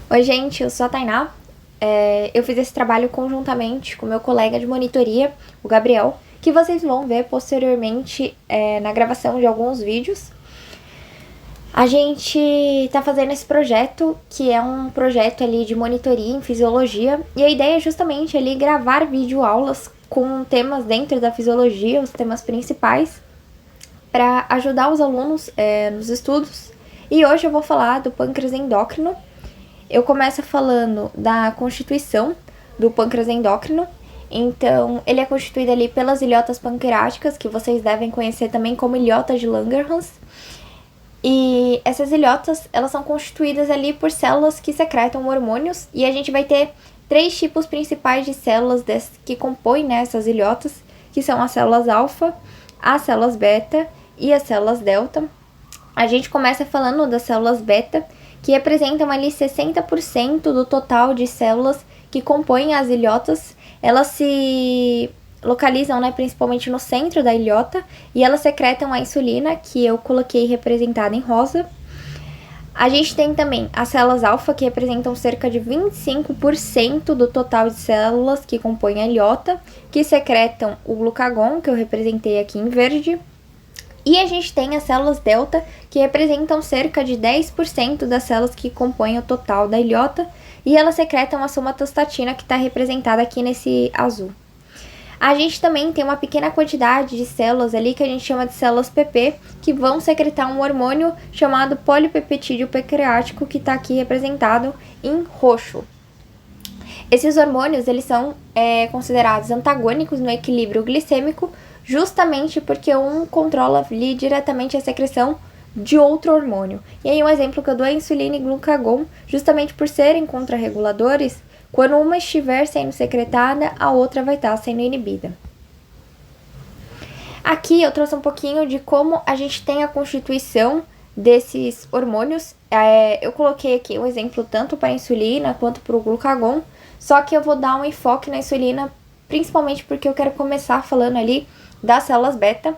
Oi, gente, eu sou a Tainá. Eu fiz esse trabalho conjuntamente com meu colega de monitoria, o Gabriel, que vocês vão ver posteriormente na gravação de alguns vídeos. A gente está fazendo esse projeto, que é um projeto ali de monitoria em fisiologia, e a ideia é justamente ali gravar videoaulas com temas dentro da fisiologia, os temas principais, para ajudar os alunos nos estudos. E hoje eu vou falar do pâncreas endócrino. Eu começo falando da constituição do pâncreas endócrino. Então, ele é constituído ali pelas ilhotas pancreáticas, que vocês devem conhecer também como ilhota de Langerhans. E essas ilhotas, elas são constituídas ali por células que secretam hormônios. E a gente vai ter 3 tipos principais de células que compõem essas ilhotas, que são as células alfa, as células beta e as células delta. A gente começa falando das células beta, que representam ali 60% do total de células que compõem as ilhotas. Elas se localizam, principalmente no centro da ilhota, e elas secretam a insulina, que eu coloquei representada em rosa. A gente tem também as células alfa, que representam cerca de 25% do total de células que compõem a ilhota, que secretam o glucagon, que eu representei aqui em verde. E a gente tem as células delta, que representam cerca de 10% das células que compõem o total da ilhota, e elas secretam a somatostatina, que está representada aqui nesse azul. A gente também tem uma pequena quantidade de células ali, que a gente chama de células PP, que vão secretar um hormônio chamado polipeptídeo pancreático, que está aqui representado em roxo. Esses hormônios, eles são considerados antagônicos no equilíbrio glicêmico, justamente porque um controla ali diretamente a secreção de outro hormônio. E aí um exemplo que eu dou é a insulina e glucagon, justamente por serem contrarreguladores, quando uma estiver sendo secretada, a outra vai estar sendo inibida. Aqui eu trouxe um pouquinho de como a gente tem a constituição desses hormônios. Eu coloquei aqui um exemplo tanto para a insulina quanto para o glucagon, só que eu vou dar um enfoque na insulina, principalmente porque eu quero começar falando ali das células beta.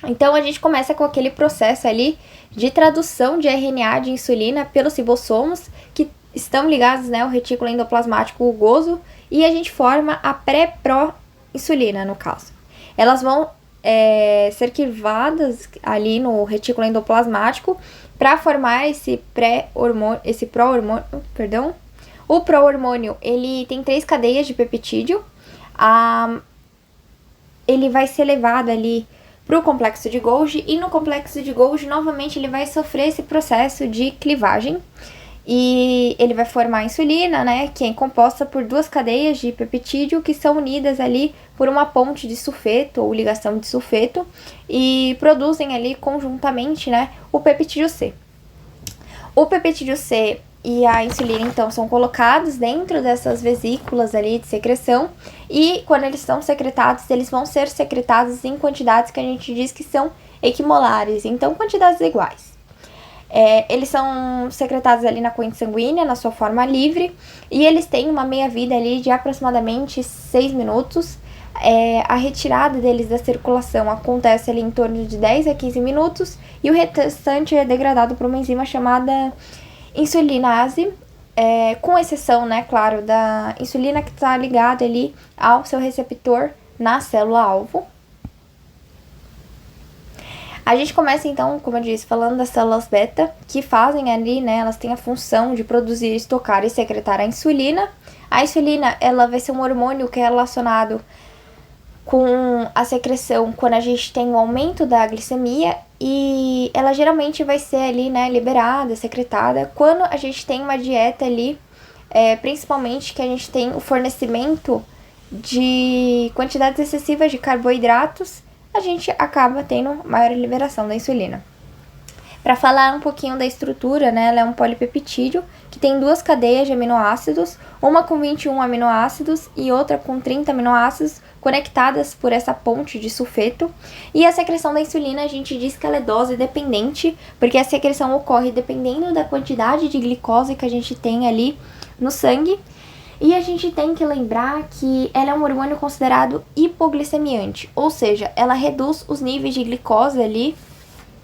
Então, a gente começa com aquele processo ali de tradução de RNA de insulina pelos ribossomos, que estão ligados ao retículo endoplasmático rugoso, e a gente forma a pré-pró-insulina, no caso. Elas vão ser crivadas ali no retículo endoplasmático para formar esse pró-hormônio, O pró-hormônio, ele tem 3 cadeias de peptídeo. Ele vai ser levado ali para o complexo de Golgi, e no complexo de Golgi, novamente, ele vai sofrer esse processo de clivagem, e ele vai formar a insulina, que é composta por 2 cadeias de peptídeo que são unidas ali por uma ponte de sulfeto ou ligação de sulfeto, e produzem ali conjuntamente, o peptídeo C. O peptídeo C e a insulina, então, são colocados dentro dessas vesículas ali de secreção, e quando eles são secretados, eles vão ser secretados em quantidades que a gente diz que são equimolares, então quantidades iguais. Eles são secretados ali na corrente sanguínea, na sua forma livre, e eles têm uma meia-vida ali de aproximadamente 6 minutos. A retirada deles da circulação acontece ali em torno de 10 a 15 minutos, e o restante é degradado por uma enzima chamada insulinase, com exceção, claro, da insulina que está ligada ali ao seu receptor na célula-alvo. A gente começa, então, como eu disse, falando das células beta, que fazem ali, elas têm a função de produzir, estocar e secretar a insulina. A insulina, ela vai ser um hormônio que é relacionado com a secreção quando a gente tem um aumento da glicemia, e ela geralmente vai ser ali, liberada, secretada, quando a gente tem uma dieta ali, principalmente que a gente tem o fornecimento de quantidades excessivas de carboidratos, a gente acaba tendo maior liberação da insulina. Para falar um pouquinho da estrutura, ela é um polipeptídeo que tem 2 cadeias de aminoácidos, uma com 21 aminoácidos e outra com 30 aminoácidos, conectadas por essa ponte de sulfeto. E a secreção da insulina, a gente diz que ela é dose dependente, porque a secreção ocorre dependendo da quantidade de glicose que a gente tem ali no sangue. E a gente tem que lembrar que ela é um hormônio considerado hipoglicemiante, ou seja, ela reduz os níveis de glicose ali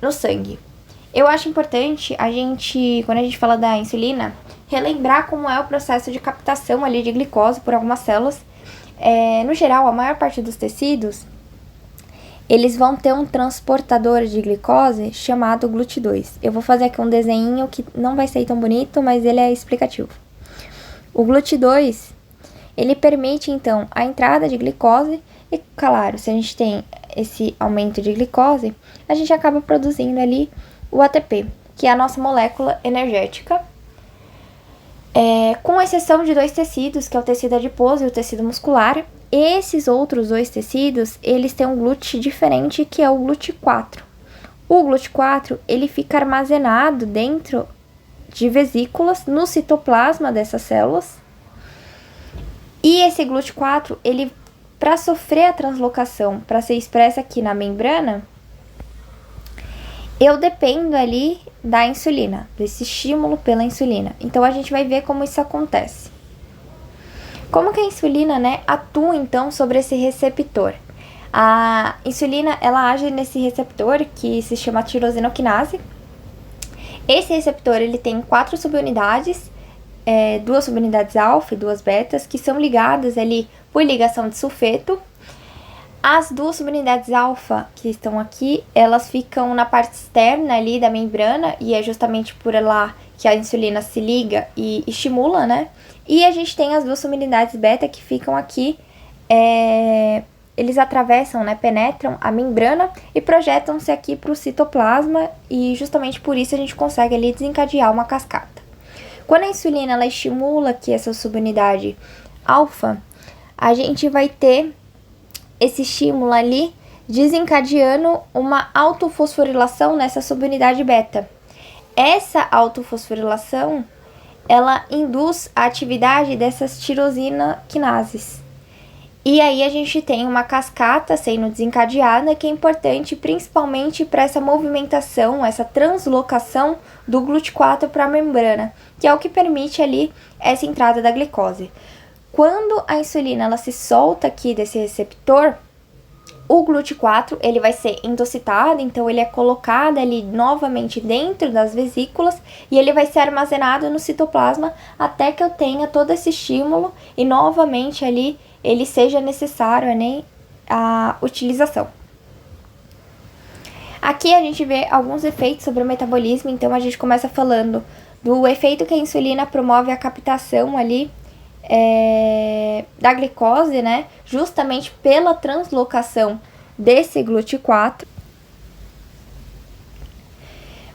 no sangue. Eu acho importante quando a gente fala da insulina, relembrar como é o processo de captação ali de glicose por algumas células. No geral, a maior parte dos tecidos, eles vão ter um transportador de glicose chamado GLUT2. Eu vou fazer aqui um desenho que não vai ser tão bonito, mas ele é explicativo. O GLUT2, ele permite, então, a entrada de glicose e, claro, se a gente tem esse aumento de glicose, a gente acaba produzindo ali o ATP, que é a nossa molécula energética, com exceção de 2 tecidos, que é o tecido adiposo e o tecido muscular. Esses outros 2 tecidos, eles têm um GLUT diferente, que é o GLUT4. O GLUT4, ele fica armazenado dentro de vesículas no citoplasma dessas células. E esse GLUT4, ele, para sofrer a translocação, para ser expressa aqui na membrana, eu dependo ali da insulina, desse estímulo pela insulina. Então, a gente vai ver como isso acontece. Como que a insulina, atua, então, sobre esse receptor? A insulina, ela age nesse receptor, que se chama tirosinoquinase. Esse receptor, ele tem 4 subunidades, 2 subunidades alfa e 2 betas, que são ligadas ali por ligação de sulfeto. As 2 subunidades alfa que estão aqui, elas ficam na parte externa ali da membrana, e é justamente por lá que a insulina se liga e estimula, E a gente tem as 2 subunidades beta que ficam aqui, eles atravessam, penetram a membrana e projetam-se aqui para o citoplasma, e justamente por isso a gente consegue ali desencadear uma cascata. Quando a insulina ela estimula aqui essa subunidade alfa, a gente vai ter esse estímulo ali desencadeando uma autofosforilação nessa subunidade beta. Essa autofosforilação, ela induz a atividade dessas tirosinoquinases. E aí a gente tem uma cascata sendo desencadeada, que é importante principalmente para essa movimentação, essa translocação do GLUT4 para a membrana, que é o que permite ali essa entrada da glicose. Quando a insulina ela se solta aqui desse receptor, o GLUT4 ele vai ser endocitado, então ele é colocado ali novamente dentro das vesículas e ele vai ser armazenado no citoplasma até que eu tenha todo esse estímulo e novamente ali ele seja necessário a utilização. Aqui a gente vê alguns efeitos sobre o metabolismo, então a gente começa falando do efeito que a insulina promove a captação ali da glicose, justamente pela translocação desse GLUT4.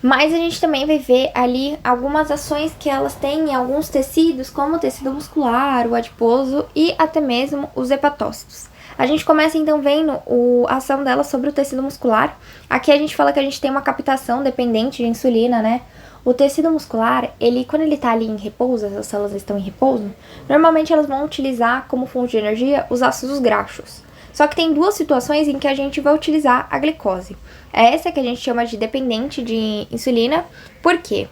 Mas a gente também vai ver ali algumas ações que elas têm em alguns tecidos, como o tecido muscular, o adiposo e até mesmo os hepatócitos. A gente começa então vendo a ação dela sobre o tecido muscular. Aqui a gente fala que a gente tem uma captação dependente de insulina, O tecido muscular, quando ele tá ali em repouso, as células estão em repouso, normalmente elas vão utilizar como fonte de energia os ácidos graxos. Só que tem 2 situações em que a gente vai utilizar a glicose. É essa que a gente chama de dependente de insulina. Por quê?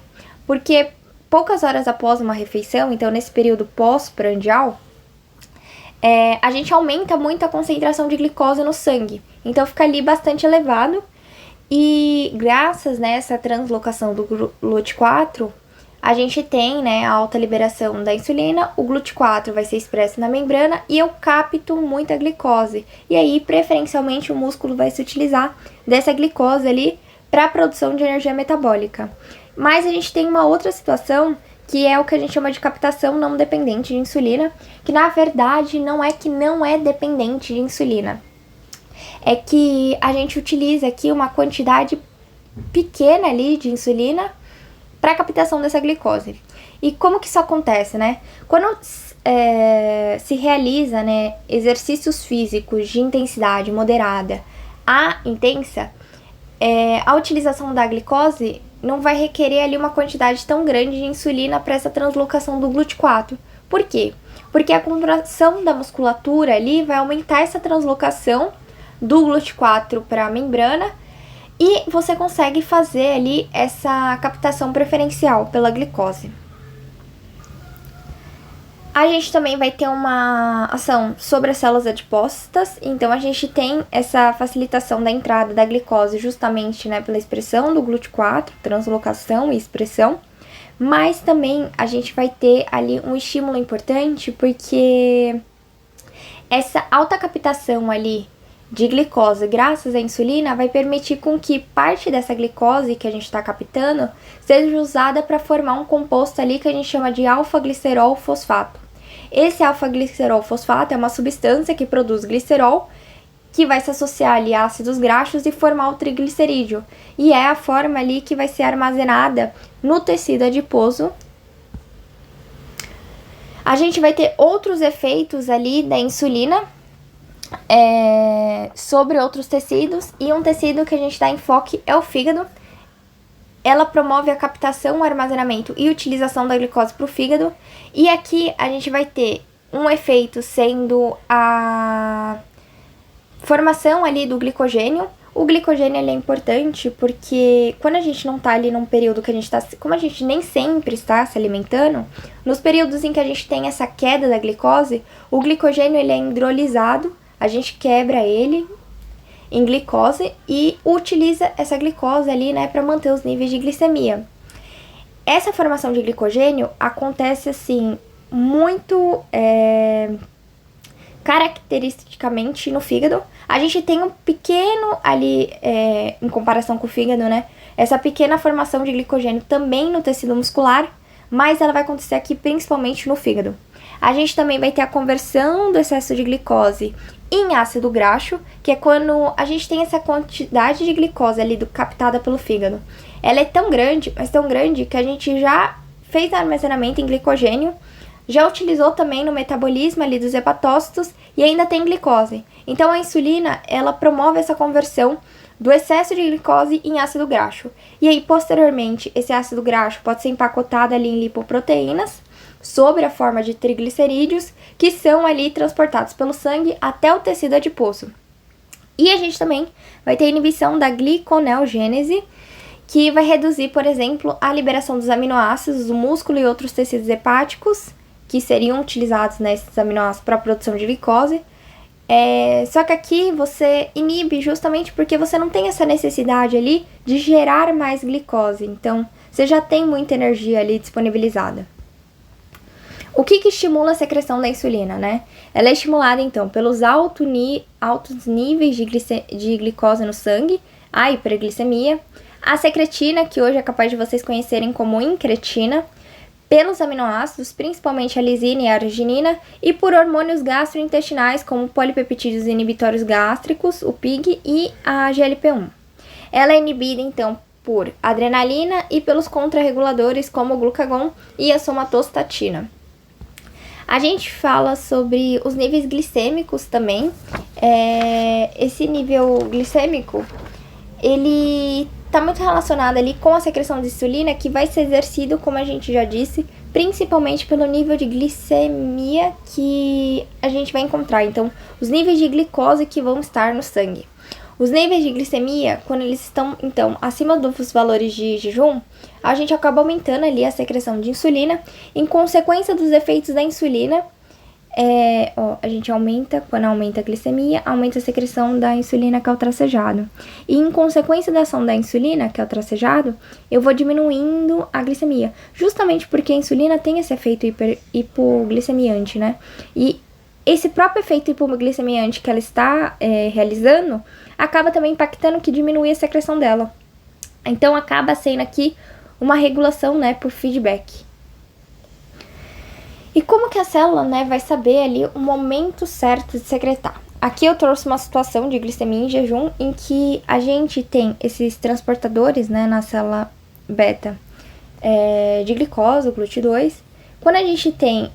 Porque poucas horas após uma refeição, então nesse período pós-prandial, a gente aumenta muito a concentração de glicose no sangue. Então fica ali bastante elevado. E graças a essa translocação do GLUT4, a gente tem a alta liberação da insulina, o GLUT4 vai ser expresso na membrana e eu capto muita glicose. E aí, preferencialmente, o músculo vai se utilizar dessa glicose ali para a produção de energia metabólica. Mas a gente tem uma outra situação, que é o que a gente chama de captação não dependente de insulina, que na verdade não é que não é dependente de insulina. É que a gente utiliza aqui uma quantidade pequena ali de insulina para a captação dessa glicose. E como que isso acontece, Quando se realiza, exercícios físicos de intensidade moderada a intensa, a utilização da glicose não vai requerer ali uma quantidade tão grande de insulina para essa translocação do GLUT4. Por quê? Porque a contração da musculatura ali vai aumentar essa translocação do GLUT4 para a membrana e você consegue fazer ali essa captação preferencial pela glicose. A gente também vai ter uma ação sobre as células adipócitas, então a gente tem essa facilitação da entrada da glicose justamente pela expressão do GLUT4, translocação e expressão, Mas também a gente vai ter ali um estímulo importante, porque essa alta captação ali de glicose graças à insulina vai permitir com que parte dessa glicose que a gente está captando seja usada para formar um composto ali que a gente chama de alfa-glicerol fosfato. Esse alfa-glicerol fosfato é uma substância que produz glicerol, que vai se associar ali a ácidos graxos e formar o triglicerídeo. E é a forma ali que vai ser armazenada no tecido adiposo. A gente vai ter outros efeitos ali da insulina sobre outros tecidos, e um tecido que a gente dá enfoque é o fígado. Ela promove a captação, o armazenamento e utilização da glicose para o fígado. E aqui a gente vai ter um efeito sendo a formação ali do glicogênio. O glicogênio ele é importante porque quando a gente não está ali num período que a gente está, como a gente nem sempre está se alimentando, nos períodos em que a gente tem essa queda da glicose, o glicogênio ele é hidrolisado, a gente quebra ele em glicose e utiliza essa glicose ali, né, para manter os níveis de glicemia. Essa formação de glicogênio acontece assim muito caracteristicamente no fígado. A gente tem um pequeno ali, em comparação com o fígado, né, essa pequena formação de glicogênio também no tecido muscular, mas ela vai acontecer aqui principalmente no fígado. A gente também vai ter a conversão do excesso de glicose em ácido graxo, que é quando a gente tem essa quantidade de glicose ali captada pelo fígado. Ela é tão grande, mas tão grande, que a gente já fez armazenamento em glicogênio, já utilizou também no metabolismo ali dos hepatócitos e ainda tem glicose. Então a insulina, ela promove essa conversão do excesso de glicose em ácido graxo. E aí, posteriormente, esse ácido graxo pode ser empacotado ali em lipoproteínas, sobre a forma de triglicerídeos, que são ali transportados pelo sangue até o tecido adiposo. E a gente também vai ter inibição da gliconeogênese, que vai reduzir, por exemplo, a liberação dos aminoácidos do músculo e outros tecidos hepáticos, que seriam utilizados nesses aminoácidos para a produção de glicose. Só que aqui você inibe justamente porque você não tem essa necessidade ali de gerar mais glicose. Então, você já tem muita energia ali disponibilizada. O que estimula a secreção da insulina, né? Ela é estimulada, então, pelos altos níveis de glicose no sangue, a hiperglicemia, a secretina, que hoje é capaz de vocês conhecerem como incretina, pelos aminoácidos, principalmente a lisina e a arginina, e por hormônios gastrointestinais, como polipeptídeos inibitórios gástricos, o PIG, e a GLP-1. Ela é inibida, então, por adrenalina e pelos contrarreguladores, como o glucagon e a somatostatina. A gente fala sobre os níveis glicêmicos também. Esse nível glicêmico, ele está muito relacionado ali com a secreção de insulina, que vai ser exercido, como a gente já disse, principalmente pelo nível de glicemia que a gente vai encontrar. Então, os níveis de glicose que vão estar no sangue. Os níveis de glicemia, quando eles estão, então, acima dos valores de jejum, a gente acaba aumentando ali a secreção de insulina. Em consequência dos efeitos da insulina, a gente aumenta, quando aumenta a glicemia, aumenta a secreção da insulina, que é o tracejado. E em consequência da ação da insulina, que é o tracejado, eu vou diminuindo a glicemia. Justamente porque a insulina tem esse efeito hipoglicemiante, né? E esse próprio efeito hipoglicemiante que ela está realizando, acaba também impactando que diminui a secreção dela. Então, acaba sendo aqui uma regulação, né, por feedback. E como que a célula, né, vai saber ali o momento certo de secretar? Aqui eu trouxe uma situação de glicemia em jejum em que a gente tem esses transportadores, né, na célula beta de glicose, o GLUT2. Quando a gente tem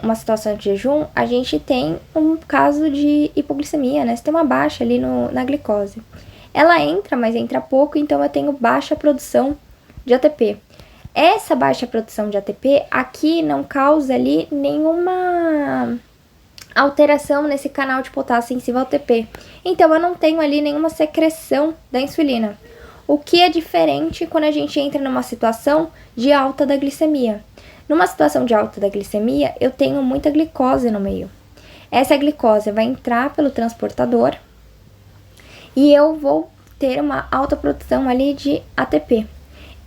uma situação de jejum, a gente tem um caso de hipoglicemia, né? Você tem uma baixa ali na glicose. Ela entra, mas entra pouco, então eu tenho baixa produção de ATP. Essa baixa produção de ATP aqui não causa ali nenhuma alteração nesse canal de potássio sensível ao ATP. Então eu não tenho ali nenhuma secreção da insulina. O que é diferente quando a gente entra numa situação de alta da glicemia. Numa situação de alta da glicemia, eu tenho muita glicose no meio. Essa glicose vai entrar pelo transportador e eu vou ter uma alta produção ali de ATP.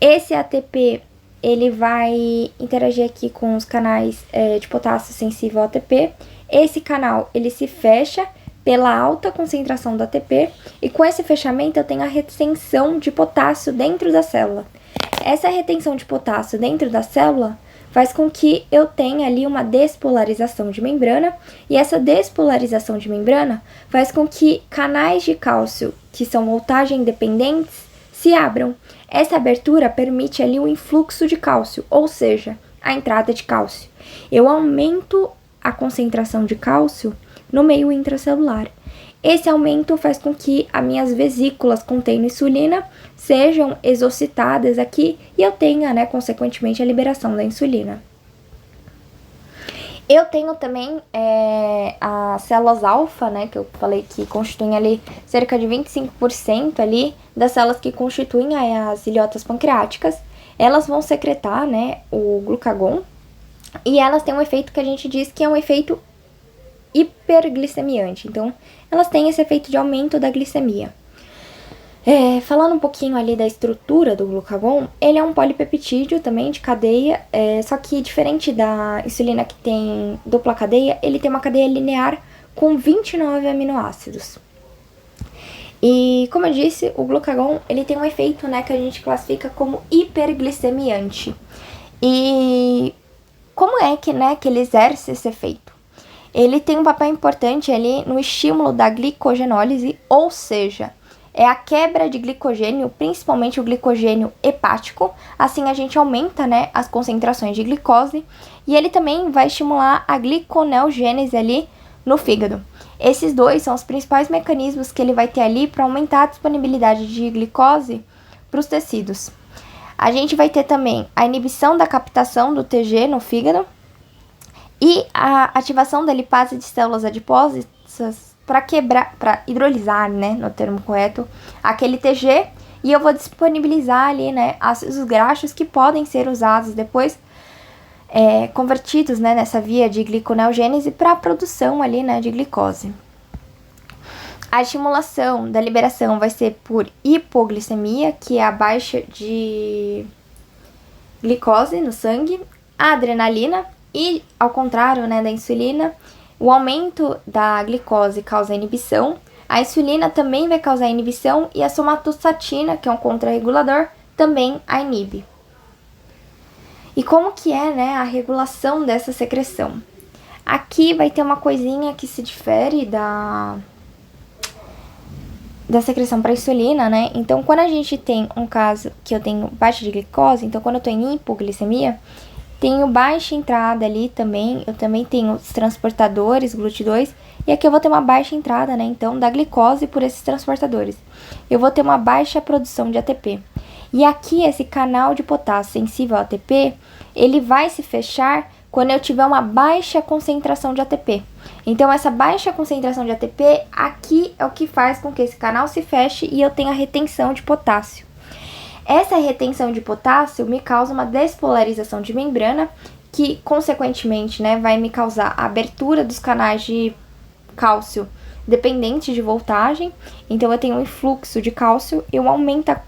Esse ATP ele vai interagir aqui com os canais de potássio sensível ao ATP. Esse canal, ele se fecha pela alta concentração do ATP, e com esse fechamento eu tenho a retenção de potássio dentro da célula. Essa retenção de potássio dentro da célula faz com que eu tenha ali uma despolarização de membrana, e essa despolarização de membrana faz com que canais de cálcio, que são voltagem dependentes, se abram. Essa abertura permite ali o influxo de cálcio, ou seja, a entrada de cálcio. Eu aumento a concentração de cálcio no meio intracelular. Esse aumento faz com que as minhas vesículas contendo insulina sejam exocitadas aqui e eu tenha, né, consequentemente, a liberação da insulina. Eu tenho também as células alfa, né, que eu falei que constituem ali cerca de 25% ali das células que constituem as ilhotas pancreáticas. Elas vão secretar, né, o glucagon, e elas têm um efeito que a gente diz que é um efeito hiperglicemiante. Então, elas têm esse efeito de aumento da glicemia. Falando um pouquinho ali da estrutura do glucagon, ele é um polipeptídeo também de cadeia, só que diferente da insulina que tem dupla cadeia, ele tem uma cadeia linear com 29 aminoácidos. E, como eu disse, o glucagon, ele tem um efeito, né, que a gente classifica como hiperglicemiante. E como é que, né, que ele exerce esse efeito? Ele tem um papel importante ali no estímulo da glicogenólise, ou seja, é a quebra de glicogênio, principalmente o glicogênio hepático. Assim a gente aumenta, né, as concentrações de glicose, e ele também vai estimular a gliconeogênese ali no fígado. Esses dois são os principais mecanismos que ele vai ter ali para aumentar a disponibilidade de glicose para os tecidos. A gente vai ter também a inibição da captação do TG no fígado e a ativação da lipase de células adiposas para hidrolisar, né, no termo correto, aquele TG, e eu vou disponibilizar ali, né, ácidos graxos que podem ser usados depois, convertidos, né, nessa via de gliconeogênese para a produção ali, né, de glicose. A estimulação da liberação vai ser por hipoglicemia, que é a baixa de glicose no sangue, a adrenalina, e ao contrário, né, da insulina, o aumento da glicose causa inibição, a insulina também vai causar inibição, e a somatostatina, que é um contrarregulador, também a inibe. E como que é, né, a regulação dessa secreção? Aqui vai ter uma coisinha que se difere da secreção para insulina, né? Então, quando a gente tem um caso que eu tenho baixa de glicose, então quando eu tô em hipoglicemia, tenho baixa entrada ali também, eu também tenho os transportadores GLUT2, e aqui eu vou ter uma baixa entrada, né, então, da glicose por esses transportadores. Eu vou ter uma baixa produção de ATP. E aqui, esse canal de potássio sensível ao ATP, ele vai se fechar quando eu tiver uma baixa concentração de ATP. Então, essa baixa concentração de ATP, aqui é o que faz com que esse canal se feche e eu tenha retenção de potássio. Essa retenção de potássio me causa uma despolarização de membrana, que, consequentemente, né, vai me causar a abertura dos canais de cálcio dependentes de voltagem. Então, eu tenho um influxo de cálcio, eu aumento a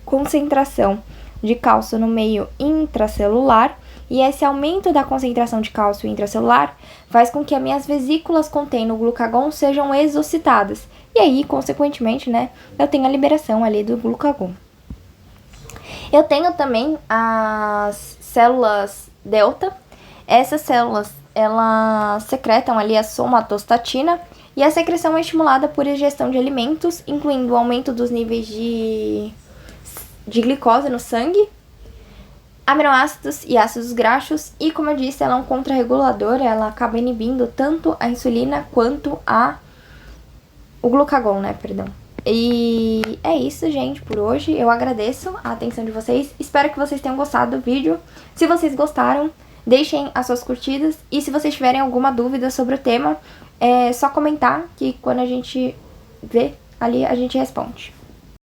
concentração de cálcio no meio intracelular, e esse aumento da concentração de cálcio intracelular faz com que as minhas vesículas contendo o glucagon sejam exocitadas. E aí, consequentemente, né, eu tenho a liberação ali do glucagon. Eu tenho também as células delta. Essas células, elas secretam ali a somatostatina, e a secreção é estimulada por ingestão de alimentos, incluindo o aumento dos níveis de glicose no sangue, aminoácidos e ácidos graxos, e como eu disse, ela é um contrarregulador, ela acaba inibindo tanto a insulina quanto o glucagon, né, perdão. E é isso, gente, por hoje. Eu agradeço a atenção de vocês. Espero que vocês tenham gostado do vídeo. Se vocês gostaram, deixem as suas curtidas. E se vocês tiverem alguma dúvida sobre o tema, é só comentar que quando a gente vê ali, a gente responde.